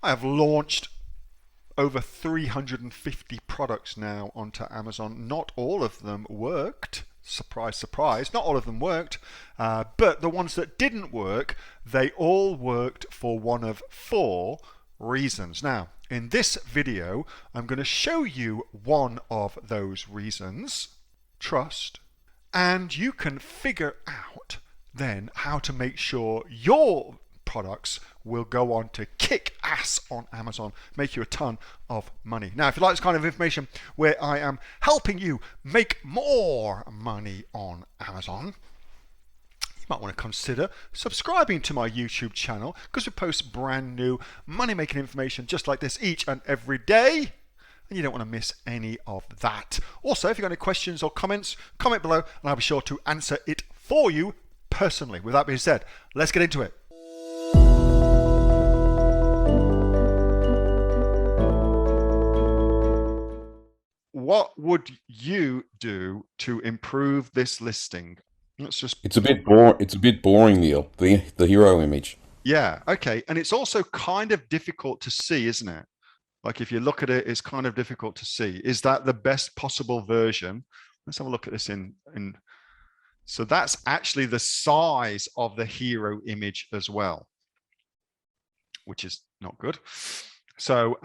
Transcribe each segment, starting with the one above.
I have launched over 350 products now onto Amazon. Not all of them worked. Surprise, surprise. Not all of them worked. But the ones that didn't work, they all worked for one of 4 reasons. Now, in this video, I'm going to show you one of those reasons, trust, and you can figure out then how to make sure your products will go on to kick ass on Amazon, make you a ton of money. Now, if you like this kind of information where I am helping you make more money on Amazon, you might want to consider subscribing to my YouTube channel, because we post brand new money-making information just like this each and every day, and you don't want to miss any of that. Also, if you've got any questions or comments, comment below and I'll be sure to answer it for you personally. With that being said, let's get into it. What would you do to improve this listing? Let's just... It's a bit boring, Neil. The hero image. Yeah, okay. And it's also kind of difficult to see, isn't it? Like if you look at it, it's kind of difficult to see. Is that the best possible version? Let's have a look at this in so that's actually the size of the hero image as well, which is not good. So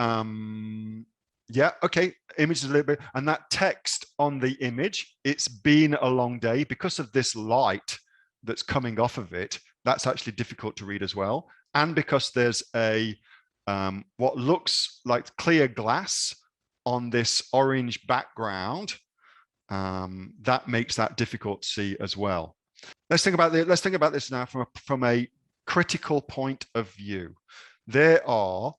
yeah, okay, image is a little bit, and that text on the image, it's been a long day because of this light that's coming off of it. That's actually difficult to read as well. And because there's a what looks like clear glass on this orange background, that makes that difficult to see as well. Let's think about this now from a critical point of view. There are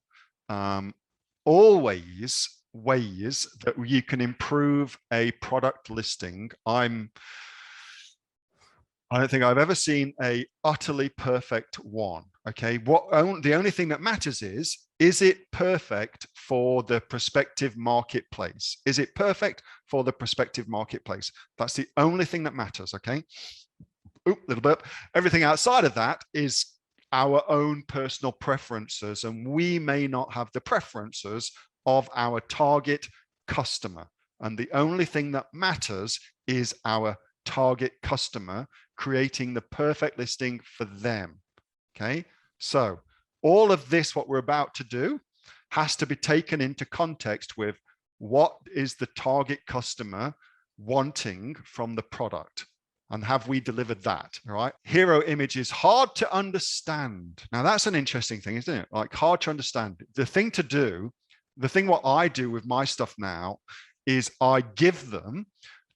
always ways that you can improve a product listing. I don't think I've ever seen a utterly perfect one. Okay, the only thing that matters is it perfect for the prospective marketplace? Is it perfect for the prospective marketplace? That's the only thing that matters. Okay. Oop, little bit. Everything outside of that is our own personal preferences, and we may not have the preferences of our target customer. And the only thing that matters is our target customer creating the perfect listing for them. Okay, so all of this, what we're about to do, has to be taken into context with what is the target customer wanting from the product, and have we delivered that? All right. Hero image is hard to understand. Now that's an interesting thing, isn't it? Like, hard to understand. The thing to do, what I do with my stuff now is I give them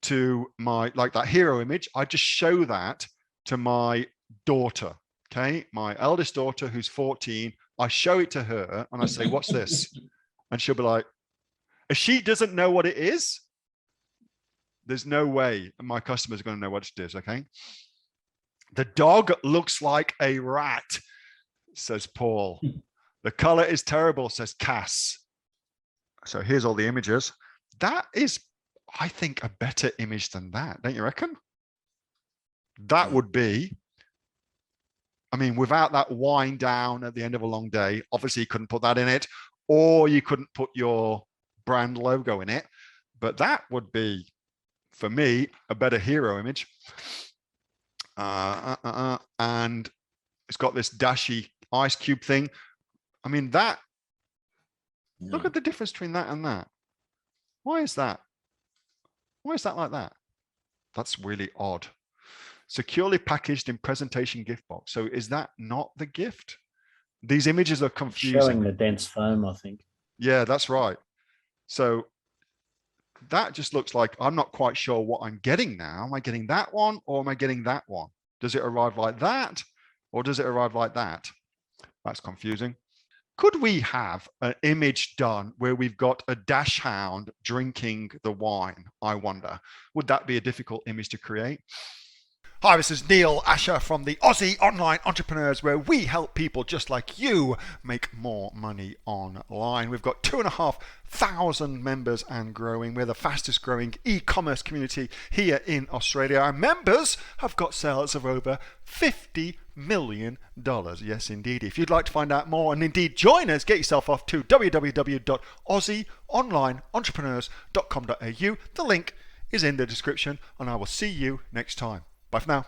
to my, like that hero image, I just show that to my daughter. Okay, my eldest daughter, who's 14, I show it to her and I say, what's this? And she'll be like, if she doesn't know what it is, there's no way my customers are going to know what it is. Okay. The dog looks like a rat, says Paul. The color is terrible, says Cass. So here's all the images. That is, I think, a better image than that. Don't you reckon? That would be, I mean, without that wind down at the end of a long day, obviously you couldn't put that in it, or you couldn't put your brand logo in it. But that would be, for me, a better hero image. And it's got this dashy ice cube thing. I mean, that, look at the difference between that and that. Why is that? Why is that like that? That's really odd. Securely packaged in presentation gift box. So is that not the gift? These images are confusing. Showing the dense foam, I think. Yeah, that's right. So that just looks like, I'm not quite sure what I'm getting now. Am I getting that one or am I getting that one? Does it arrive like that or does it arrive like that? That's confusing. Could we have an image done where we've got a dash hound drinking the wine? I wonder. Would that be a difficult image to create? Hi, this is Neil-Asher from the Aussie Online Entrepreneurs, where we help people just like you make more money online. We've got 2,500 members and growing. We're the fastest growing e-commerce community here in Australia. Our members have got sales of over $50 million. Yes, indeed. If you'd like to find out more and indeed join us, get yourself off to www.aussieonlineentrepreneurs.com.au. The link is in the description, and I will see you next time. Bye for now.